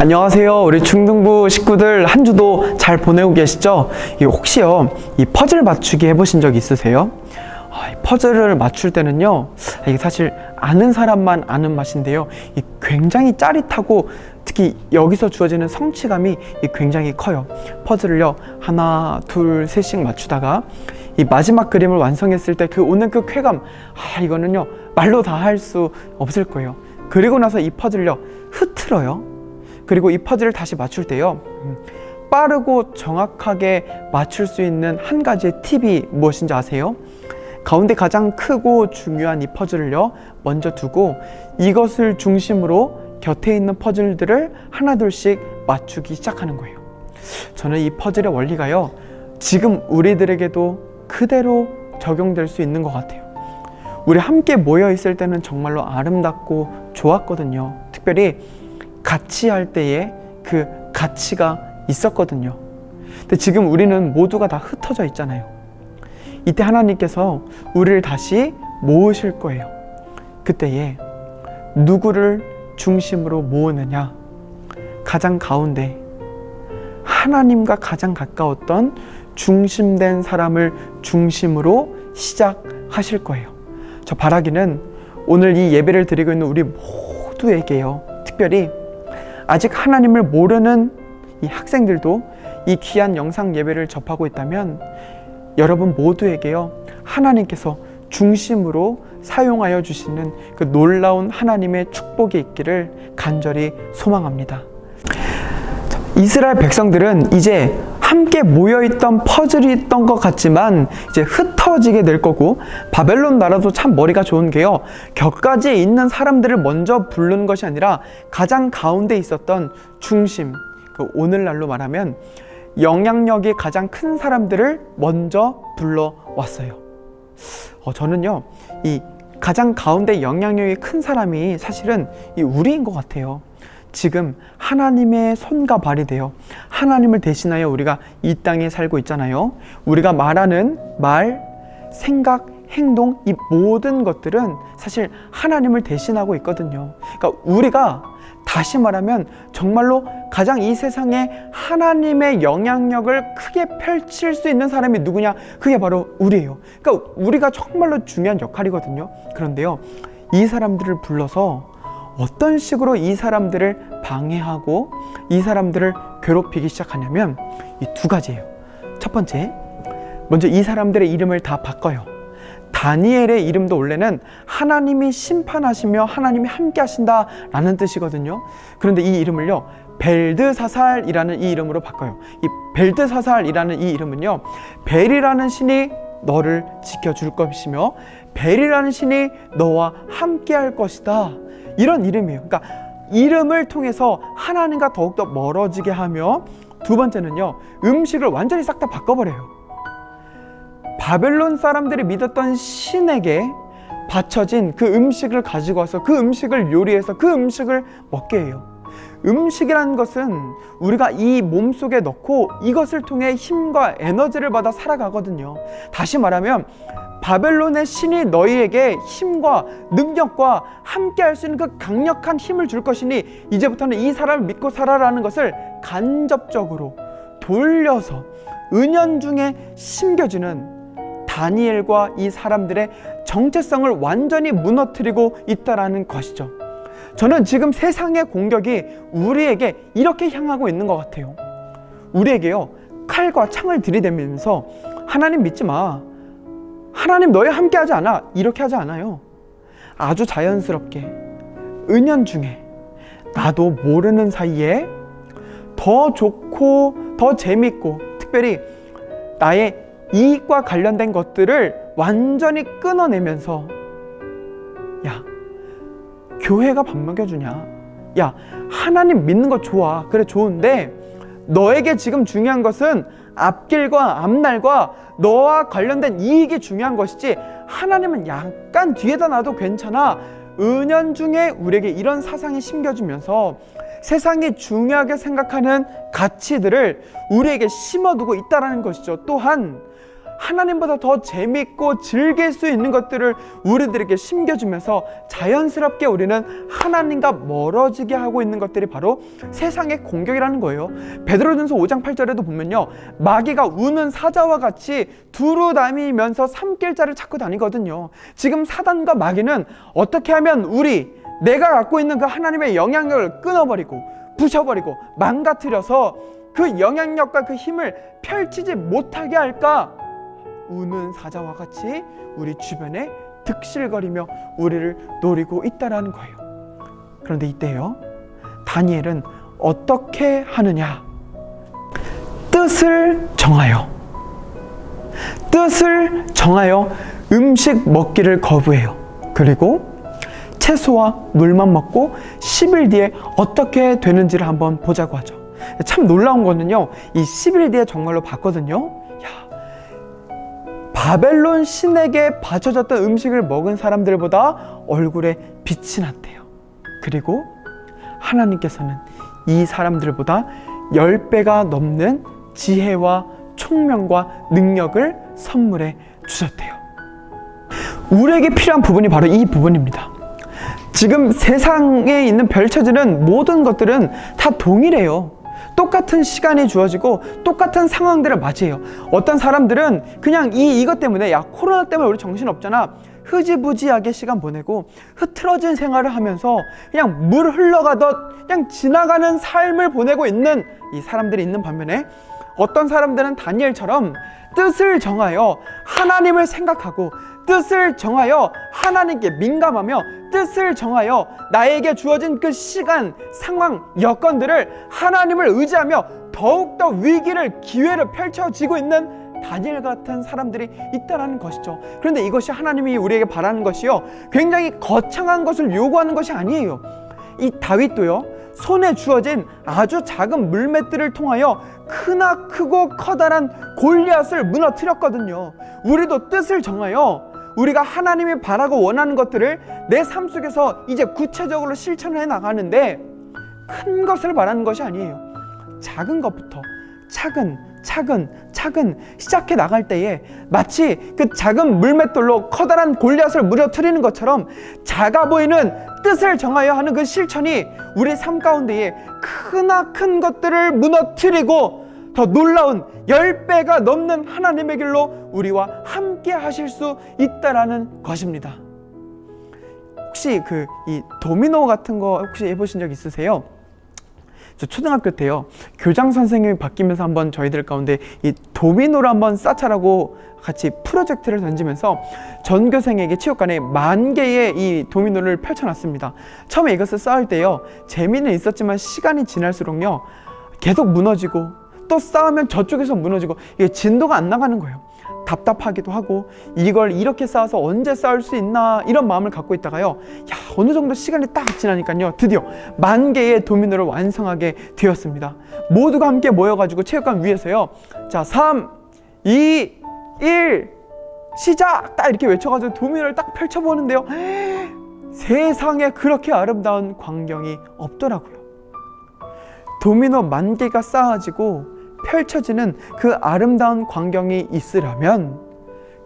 안녕하세요. 우리 중등부 식구들 한 주도 잘 보내고 계시죠? 혹시요 이 퍼즐 맞추기 해보신 적 있으세요? 이 퍼즐을 맞출 때는요, 이게 사실 아는 사람만 아는 맛인데요, 굉장히 짜릿하고 특히 여기서 주어지는 성취감이 굉장히 커요. 퍼즐을요 하나 둘 셋씩 맞추다가 이 마지막 그림을 완성했을 때 오는 그 쾌감, 이거는요 말로 다 할 수 없을 거예요. 그리고 나서 이 퍼즐을요 흐트러요. 그리고 이 퍼즐을 다시 맞출 때요, 빠르고 정확하게 맞출 수 있는 한 가지의 팁이 무엇인지 아세요? 가운데 가장 크고 중요한 이 퍼즐을요 먼저 두고 이것을 중심으로 곁에 있는 퍼즐들을 하나둘씩 맞추기 시작하는 거예요. 저는 이 퍼즐의 원리가요 지금 우리들에게도 그대로 적용될 수 있는 것 같아요. 우리 함께 모여 있을 때는 정말로 아름답고 좋았거든요. 특별히 같이 할 때에 그 가치가 있었거든요. 근데 지금 우리는 모두가 다 흩어져 있잖아요. 이때 하나님께서 우리를 다시 모으실 거예요. 그때에 누구를 중심으로 모으느냐? 가장 가운데 하나님과 가장 가까웠던 중심된 사람을 중심으로 시작하실 거예요. 저 바라기는 오늘 이 예배를 드리고 있는 우리 모두에게요, 특별히 아직 하나님을 모르는 이 학생들도 이 귀한 영상 예배를 접하고 있다면 여러분 모두에게요 하나님께서 중심으로 사용하여 주시는 그 놀라운 하나님의 축복이 있기를 간절히 소망합니다. 이스라엘 백성들은 이제 함께 모여있던 퍼즐이 있던 것 같지만 이제 흩어지게 될 거고, 바벨론 나라도 참 머리가 좋은 게요, 곁가지에 있는 사람들을 먼저 부르는 것이 아니라 가장 가운데 있었던 중심, 오늘날로 말하면 영향력이 가장 큰 사람들을 먼저 불러왔어요. 저는요 이 가장 가운데 영향력이 큰 사람이 사실은 우리인 것 같아요. 지금 하나님의 손과 발이 되어 하나님을 대신하여 우리가 이 땅에 살고 있잖아요. 우리가 말하는 말, 생각, 행동, 이 모든 것들은 사실 하나님을 대신하고 있거든요. 그러니까 우리가 다시 말하면 정말로 가장 이 세상에 하나님의 영향력을 크게 펼칠 수 있는 사람이 누구냐? 그게 바로 우리예요. 그러니까 우리가 정말로 중요한 역할이거든요. 그런데요, 이 사람들을 불러서 어떤 식으로 이 사람들을 방해하고 이 사람들을 괴롭히기 시작하냐면 이 두 가지예요. 첫 번째, 먼저 이 사람들의 이름을 다 바꿔요. 다니엘의 이름도 원래는 하나님이 심판하시며 하나님이 함께 하신다 라는 뜻이거든요. 그런데 이 이름을요 벨드사살이라는 이 이름으로 바꿔요. 이 벨드사살이라는 이 이름은요, 벨이라는 신이 너를 지켜줄 것이며 벨이라는 신이 너와 함께 할 것이다, 이런 이름이에요. 그러니까 이름을 통해서 하나님과 더욱더 멀어지게 하며, 두 번째는요 음식을 완전히 싹 다 바꿔버려요. 바벨론 사람들이 믿었던 신에게 바쳐진 그 음식을 가지고 와서 그 음식을 요리해서 그 음식을 먹게 해요. 음식이라는 것은 우리가 이 몸속에 넣고 이것을 통해 힘과 에너지를 받아 살아가거든요. 다시 말하면 바벨론의 신이 너희에게 힘과 능력과 함께 할 수 있는 그 강력한 힘을 줄 것이니 이제부터는 이 사람을 믿고 살아라는 것을 간접적으로 돌려서 은연중에 심겨주는 다니엘과 이 사람들의 정체성을 완전히 무너뜨리고 있다라는 것이죠. 저는 지금 세상의 공격이 우리에게 이렇게 향하고 있는 것 같아요. 우리에게요 칼과 창을 들이대면서 하나님 믿지 마, 하나님 너희 함께 하지 않아, 이렇게 하지 않아요. 아주 자연스럽게 은연중에 나도 모르는 사이에 더 좋고 더 재밌고 특별히 나의 이익과 관련된 것들을 완전히 끊어내면서, 야 교회가 밥 먹여주냐, 야 하나님 믿는 거 좋아, 그래 좋은데 너에게 지금 중요한 것은 앞길과 앞날과 너와 관련된 이익이 중요한 것이지 하나님은 약간 뒤에다 놔도 괜찮아. 은연중에 우리에게 이런 사상이 심겨지면서 세상이 중요하게 생각하는 가치들을 우리에게 심어두고 있다는 것이죠. 또한 하나님보다 더 재밌고 즐길 수 있는 것들을 우리들에게 심겨주면서 자연스럽게 우리는 하나님과 멀어지게 하고 있는 것들이 바로 세상의 공격이라는 거예요. 베드로전서 5장 8절에도 보면요, 마귀가 우는 사자와 같이 두루 다니면서 삼킬 자를 찾고 다니거든요. 지금 사단과 마귀는 어떻게 하면 내가 갖고 있는 그 하나님의 영향력을 끊어버리고 부셔버리고 망가뜨려서 그 영향력과 그 힘을 펼치지 못하게 할까? 우는 사자와 같이 우리 주변에 득실거리며 우리를 노리고 있다라는 거예요. 그런데 이때요, 다니엘은 어떻게 하느냐? 뜻을 정하여 음식 먹기를 거부해요. 그리고 채소와 물만 먹고 10일 뒤에 어떻게 되는지를 한번 보자고 하죠. 참 놀라운 거는요, 이 10일 뒤에 정말로 봤거든요. 바벨론 신에게 바쳐졌던 음식을 먹은 사람들보다 얼굴에 빛이 났대요. 그리고 하나님께서는 이 사람들보다 10배가 넘는 지혜와 총명과 능력을 선물해 주셨대요. 우리에게 필요한 부분이 바로 이 부분입니다. 지금 세상에 있는 펼쳐지는 모든 것들은 다 동일해요. 똑같은 시간이 주어지고 똑같은 상황들을 맞이해요. 어떤 사람들은 그냥 이것 때문에, 코로나 때문에 우리 정신없잖아, 흐지부지하게 시간 보내고 흐트러진 생활을 하면서 그냥 물 흘러가듯 그냥 지나가는 삶을 보내고 있는 이 사람들이 있는 반면에, 어떤 사람들은 다니엘처럼 뜻을 정하여 하나님을 생각하고 뜻을 정하여 하나님께 민감하며 뜻을 정하여 나에게 주어진 그 시간, 상황, 여건들을 하나님을 의지하며 더욱더 기회를 펼쳐지고 있는 다니엘 같은 사람들이 있다는 것이죠. 그런데 이것이 하나님이 우리에게 바라는 것이요, 굉장히 거창한 것을 요구하는 것이 아니에요. 이 다윗도요, 손에 주어진 아주 작은 물맷들을 통하여 크고 커다란 골리앗을 무너뜨렸거든요. 우리도 뜻을 정하여 우리가 하나님이 바라고 원하는 것들을 내 삶 속에서 이제 구체적으로 실천해 나가는데, 큰 것을 바라는 것이 아니에요. 작은 것부터 차근 시작해 나갈 때에 마치 그 작은 물맷돌로 커다란 골리앗을 무너뜨리는 것처럼 작아 보이는 뜻을 정하여 하는 그 실천이 우리 삶 가운데에 큰 것들을 무너뜨리고 더 놀라운 10배가 넘는 하나님의 길로 우리와 함께 하실 수 있다라는 것입니다. 혹시 이 도미노 같은 거 혹시 해보신 적 있으세요? 저 초등학교 때요, 교장 선생님이 바뀌면서 한번 저희들 가운데 이 도미노를 한번 쌓자라고 같이 프로젝트를 던지면서 전교생에게 체육관에 10,000개의 이 도미노를 펼쳐놨습니다. 처음에 이것을 쌓을 때요, 재미는 있었지만 시간이 지날수록요 계속 무너지고 또 쌓으면 저쪽에서 무너지고 이게 진도가 안 나가는 거예요. 답답하기도 하고 이걸 이렇게 쌓아서 언제 쌓을 수 있나 이런 마음을 갖고 있다가요, 어느 정도 시간이 딱 지나니까요 드디어 10,000개의 도미노를 완성하게 되었습니다. 모두가 함께 모여가지고 체육관 위에서요, 자 3, 2, 1 시작! 딱 이렇게 외쳐가지고 도미노를 딱 펼쳐보는데요, 세상에 그렇게 아름다운 광경이 없더라고요. 도미노 10,000개가 쌓아지고 펼쳐지는 그 아름다운 광경이 있으려면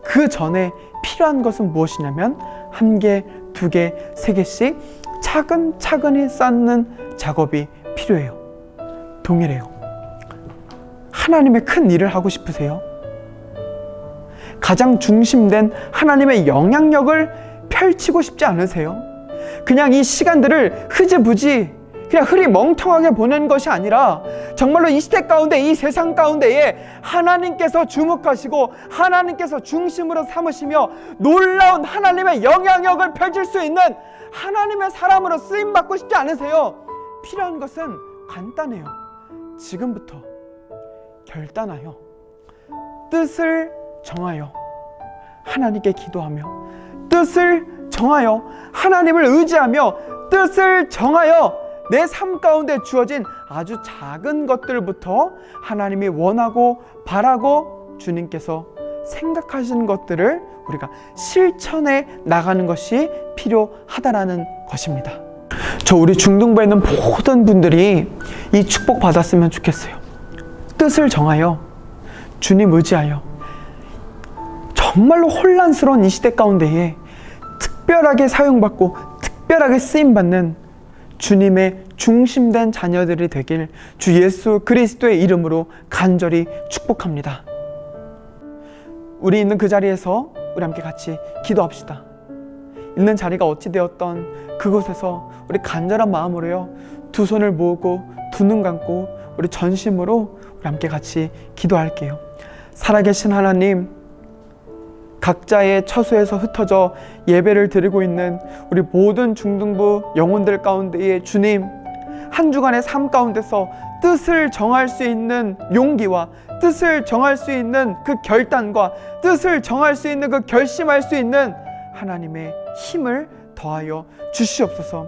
그 전에 필요한 것은 무엇이냐면 1개, 2개, 3개씩 차근차근히 쌓는 작업이 필요해요. 동일해요. 하나님의 큰 일을 하고 싶으세요? 가장 중심된 하나님의 영향력을 펼치고 싶지 않으세요? 그냥 이 시간들을 흐지부지 그냥 흐리멍텅하게 보내는 것이 아니라 정말로 이 시대 가운데, 이 세상 가운데에 하나님께서 주목하시고 하나님께서 중심으로 삼으시며 놀라운 하나님의 영향력을 펼칠 수 있는 하나님의 사람으로 쓰임받고 싶지 않으세요? 필요한 것은 간단해요. 지금부터 결단하여 뜻을 정하여 하나님께 기도하며 뜻을 정하여 하나님을 의지하며 뜻을 정하여 내 삶 가운데 주어진 아주 작은 것들부터 하나님이 원하고 바라고 주님께서 생각하시는 것들을 우리가 실천해 나가는 것이 필요하다라는 것입니다. 저 우리 중등부에 있는 모든 분들이 이 축복 받았으면 좋겠어요. 뜻을 정하여 주님 의지하여 정말로 혼란스러운 이 시대 가운데에 특별하게 사용받고 특별하게 쓰임받는 주님의 중심된 자녀들이 되길 주 예수 그리스도의 이름으로 간절히 축복합니다. 우리 있는 그 자리에서 우리 함께 같이 기도합시다. 있는 자리가 어찌 되었던 그곳에서 우리 간절한 마음으로요, 두 손을 모으고 두 눈 감고 우리 전심으로 우리 함께 같이 기도할게요. 살아계신 하나님, 각자의 처소에서 흩어져 예배를 드리고 있는 우리 모든 중등부 영혼들 가운데에 주님, 한 주간의 삶 가운데서 뜻을 정할 수 있는 용기와 뜻을 정할 수 있는 그 결단과 뜻을 정할 수 있는 그 결심할 수 있는 하나님의 힘을 더하여 주시옵소서.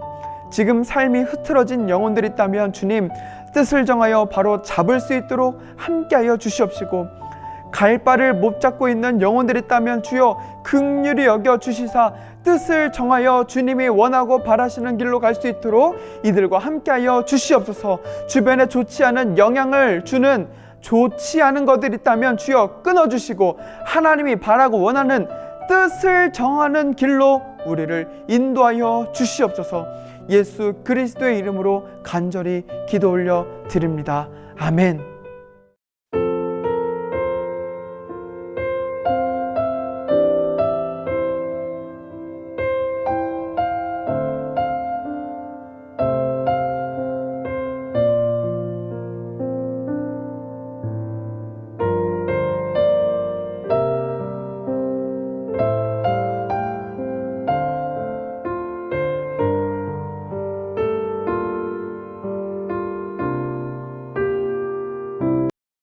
지금 삶이 흐트러진 영혼들이 있다면 주님, 뜻을 정하여 바로 잡을 수 있도록 함께하여 주시옵시고, 갈 바를 못 잡고 있는 영혼들이 있다면 주여 긍휼히 여겨 주시사 뜻을 정하여 주님이 원하고 바라시는 길로 갈 수 있도록 이들과 함께하여 주시옵소서. 주변에 좋지 않은 영향을 주는 좋지 않은 것들이 있다면 주여 끊어주시고 하나님이 바라고 원하는 뜻을 정하는 길로 우리를 인도하여 주시옵소서. 예수 그리스도의 이름으로 간절히 기도 올려 드립니다. 아멘.